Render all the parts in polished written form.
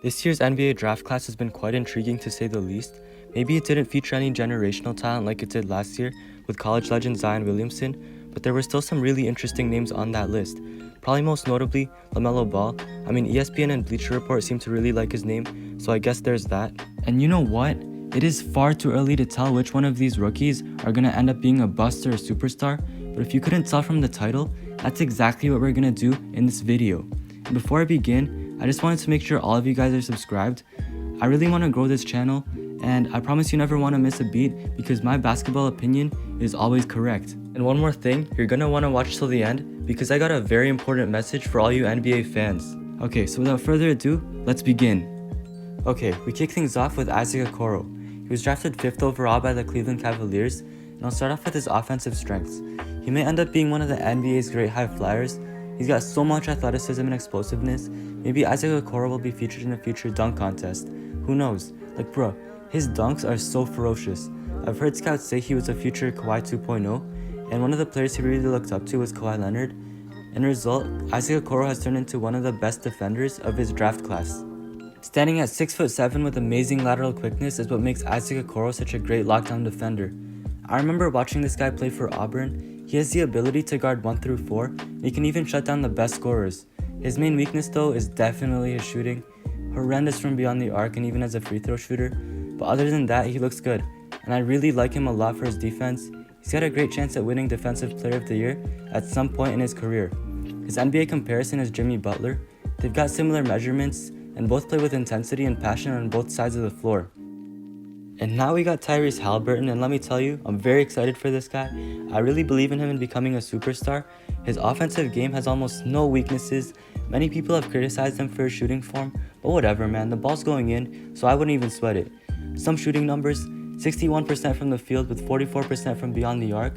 This year's NBA draft class has been quite intriguing to say the least. Maybe it didn't feature any generational talent like it did last year with college legend Zion Williamson, but there were still some really interesting names on that list. Probably most notably, LaMelo Ball. ESPN and Bleacher Report seem to really like his name, so I guess there's that. And you know what? It is far too early to tell which one of these rookies are gonna end up being a bust or a superstar, but if you couldn't tell from the title, that's exactly what we're gonna do in this video. And before I begin, I just wanted to make sure all of you guys are subscribed. I really want to grow this channel, and I promise you never want to miss a beat because my basketball opinion is always correct. And one more thing, you're gonna want to watch till the end because I got a very important message for all you NBA fans. Okay, so without further ado, let's begin. Okay, we kick things off with Isaac Okoro. He was drafted 5th overall by the Cleveland Cavaliers, and I'll start off with his offensive strengths. He may end up being one of the NBA's great high flyers. He's got so much athleticism and explosiveness. Maybe Isaac Okoro will be featured in a future dunk contest. Who knows? Like bro, his dunks are so ferocious. I've heard scouts say he was a future Kawhi 2.0, and one of the players he really looked up to was Kawhi Leonard. In result, Isaac Okoro has turned into one of the best defenders of his draft class. Standing at 6'7" with amazing lateral quickness is what makes Isaac Okoro such a great lockdown defender. I remember watching this guy play for Auburn. He has the ability to guard 1 through 4, and he can even shut down the best scorers. His main weakness though is definitely his shooting. Horrendous from beyond the arc and even as a free throw shooter, but other than that he looks good, and I really like him a lot for his defense. He's got a great chance at winning Defensive Player of the Year at some point in his career. His NBA comparison is Jimmy Butler. They've got similar measurements, and both play with intensity and passion on both sides of the floor. And now we got Tyrese Haliburton, and let me tell you, I'm very excited for this guy. I really believe in him in becoming a superstar. His offensive game has almost no weaknesses. Many people have criticized him for his shooting form, but whatever man, the ball's going in, so I wouldn't even sweat it. Some shooting numbers, 61% from the field with 44% from beyond the arc.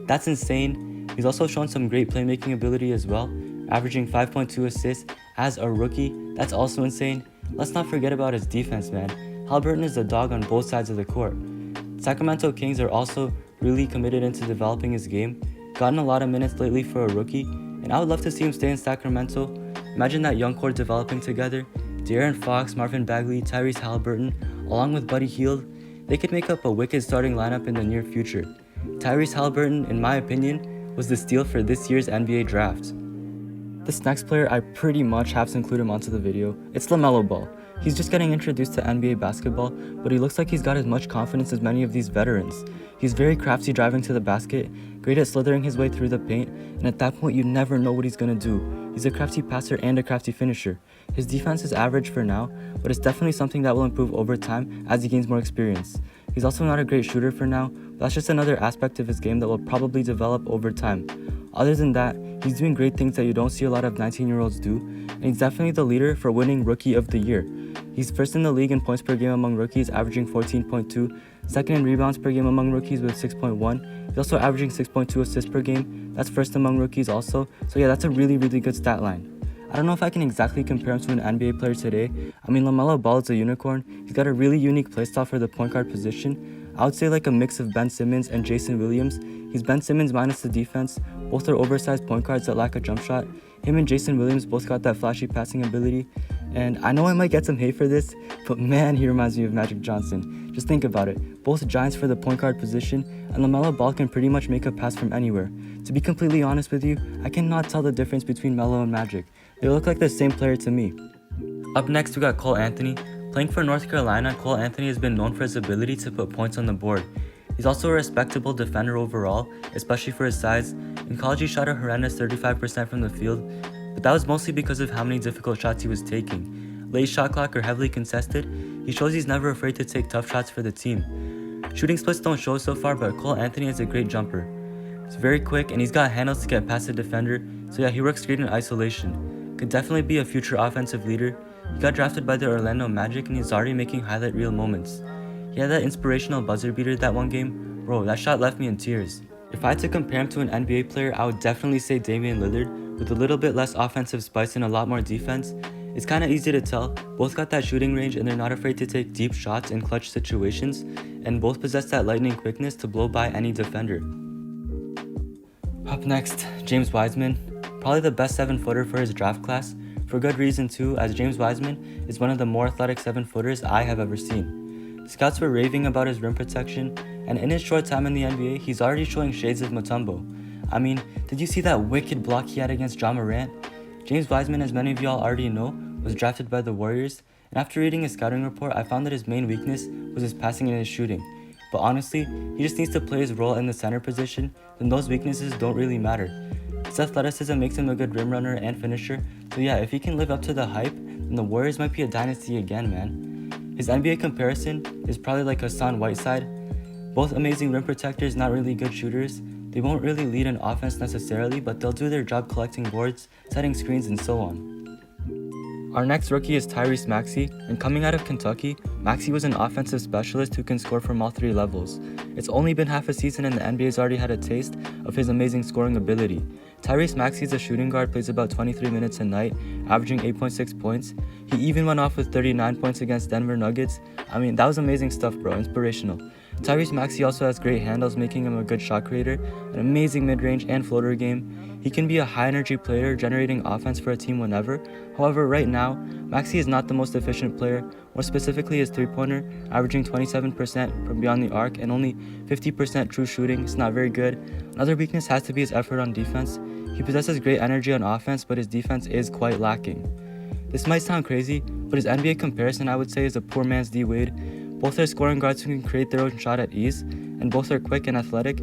That's insane. He's also shown some great playmaking ability as well, averaging 5.2 assists as a rookie. That's also insane. Let's not forget about his defense, man. Haliburton is a dog on both sides of the court. Sacramento Kings are also really committed into developing his game. Gotten a lot of minutes lately for a rookie, and I would love to see him stay in Sacramento. Imagine that young core developing together. De'Aaron Fox, Marvin Bagley, Tyrese Haliburton, along with Buddy Hield, they could make up a wicked starting lineup in the near future. Tyrese Haliburton, in my opinion, was the steal for this year's NBA draft. This next player, I pretty much have to include him onto the video. It's LaMelo Ball. He's just getting introduced to NBA basketball, but he looks like he's got as much confidence as many of these veterans. He's very crafty driving to the basket, great at slithering his way through the paint, and at that point you never know what he's gonna do. He's a crafty passer and a crafty finisher. His defense is average for now, but it's definitely something that will improve over time as he gains more experience. He's also not a great shooter for now, but that's just another aspect of his game that will probably develop over time. Other than that, he's doing great things that you don't see a lot of 19-year-olds do, and he's definitely the leader for winning Rookie of the Year. He's first in the league in points per game among rookies, averaging 14.2, second in rebounds per game among rookies with 6.1. He's also averaging 6.2 assists per game. That's first among rookies also. So yeah, that's a really good stat line. I don't know if I can exactly compare him to an NBA player today. LaMelo Ball is a unicorn. He's got a really unique playstyle for the point guard position. I would say like a mix of Ben Simmons and Jason Williams. He's Ben Simmons minus the defense. Both are oversized point guards that lack a jump shot. Him and Jason Williams both got that flashy passing ability. And I know I might get some hate for this, but man, he reminds me of Magic Johnson. Just think about it. Both giants for the point guard position, and LaMelo Ball can pretty much make a pass from anywhere. To be completely honest with you, I cannot tell the difference between Melo and Magic. They look like the same player to me. Up next, we got Cole Anthony. Playing for North Carolina, Cole Anthony has been known for his ability to put points on the board. He's also a respectable defender overall, especially for his size. In college, he shot a horrendous 35% from the field, but that was mostly because of how many difficult shots he was taking. Late shot clock or heavily contested, he shows he's never afraid to take tough shots for the team. Shooting splits don't show so far, but Cole Anthony is a great jumper. He's very quick and he's got handles to get past the defender, so yeah, he works great in isolation. Could definitely be a future offensive leader. He got drafted by the Orlando Magic and he's already making highlight reel moments. He had that inspirational buzzer beater that one game. Bro, that shot left me in tears. If I had to compare him to an NBA player, I would definitely say Damian Lillard, with a little bit less offensive spice and a lot more defense. It's kinda easy to tell, both got that shooting range and they're not afraid to take deep shots in clutch situations, and both possess that lightning quickness to blow by any defender. Up next, James Wiseman, probably the best 7-footer for his draft class. For good reason too, as James Wiseman is one of the more athletic 7-footers I have ever seen. Scouts were raving about his rim protection, and in his short time in the NBA, he's already showing shades of Mutombo. I mean, did you see that wicked block he had against Ja Morant? James Wiseman, as many of y'all already know, was drafted by the Warriors, and after reading his scouting report, I found that his main weakness was his passing and his shooting. But honestly, he just needs to play his role in the center position, then those weaknesses don't really matter. His athleticism makes him a good rim runner and finisher, so yeah, if he can live up to the hype, then the Warriors might be a dynasty again, man. His NBA comparison is probably like Hassan Whiteside. Both amazing rim protectors, not really good shooters. They won't really lead an offense necessarily, but they'll do their job collecting boards, setting screens, and so on. Our next rookie is Tyrese Maxey, and coming out of Kentucky, Maxey was an offensive specialist who can score from all three levels. It's only been half a season and the NBA's already had a taste of his amazing scoring ability. Tyrese Maxey is a shooting guard, plays about 23 minutes a night, averaging 8.6 points. He even went off with 39 points against Denver Nuggets. I mean, that was amazing stuff, bro, inspirational. Tyrese Maxey also has great handles, making him a good shot creator, an amazing mid-range and floater game. He can be a high-energy player, generating offense for a team whenever. However, right now, Maxey is not the most efficient player, more specifically his three-pointer, averaging 27% from beyond the arc and only 50% true shooting. It's not very good. Another weakness has to be his effort on defense. He possesses great energy on offense, but his defense is quite lacking. This might sound crazy, but his NBA comparison I would say is a poor man's D Wade. Both are scoring guards who can create their own shot at ease, and both are quick and athletic.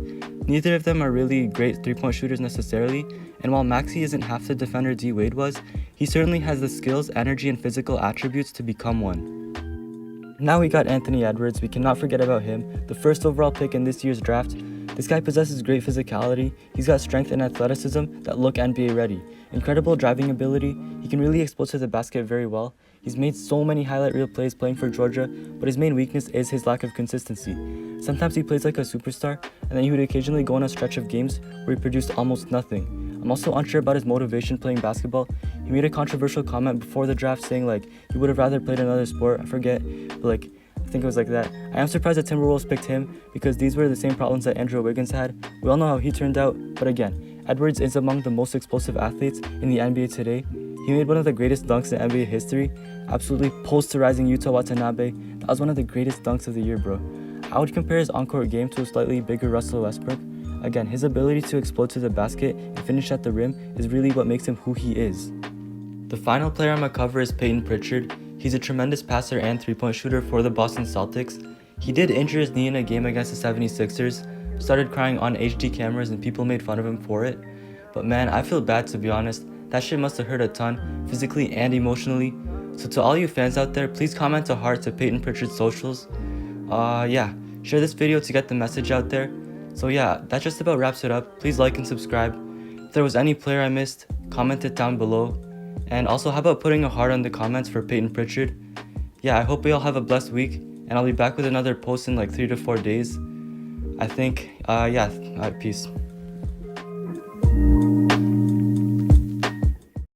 Neither of them are really great three-point shooters necessarily, and while Maxey isn't half the defender D Wade was, he certainly has the skills, energy, and physical attributes to become one. Now we got Anthony Edwards. We cannot forget about him, the first overall pick in this year's draft. This guy possesses great physicality, he's got strength and athleticism that look NBA ready. Incredible driving ability, he can really explode to the basket very well. He's made so many highlight reel plays playing for Georgia, but his main weakness is his lack of consistency. Sometimes he plays like a superstar, and then he would occasionally go on a stretch of games where he produced almost nothing. I'm also unsure about his motivation playing basketball. He made a controversial comment before the draft saying like he would have rather played another sport, I forget, but I think it was like that. I am surprised that Timberwolves picked him because these were the same problems that Andrew Wiggins had. We all know how he turned out, but again, Edwards is among the most explosive athletes in the NBA today. He made one of the greatest dunks in NBA history, absolutely posterizing Yuta Watanabe. That was one of the greatest dunks of the year, bro. I would compare his on-court game to a slightly bigger Russell Westbrook. Again, his ability to explode to the basket and finish at the rim is really what makes him who he is. The final player on my cover is Peyton Pritchard. He's a tremendous passer and three-point shooter for the Boston Celtics. He did injure his knee in a game against the 76ers, started crying on HD cameras and people made fun of him for it. But man, I feel bad to be honest. That shit must have hurt a ton, physically and emotionally. So to all you fans out there, please comment a heart to Peyton Pritchard's socials. Share this video to get the message out there. So yeah, that just about wraps it up. Please like and subscribe. If there was any player I missed, comment it down below. And also, how about putting a heart on the comments for Peyton Pritchard? Yeah, I hope you all have a blessed week, and I'll be back with another post in like 3 to 4 days. I think, alright, peace.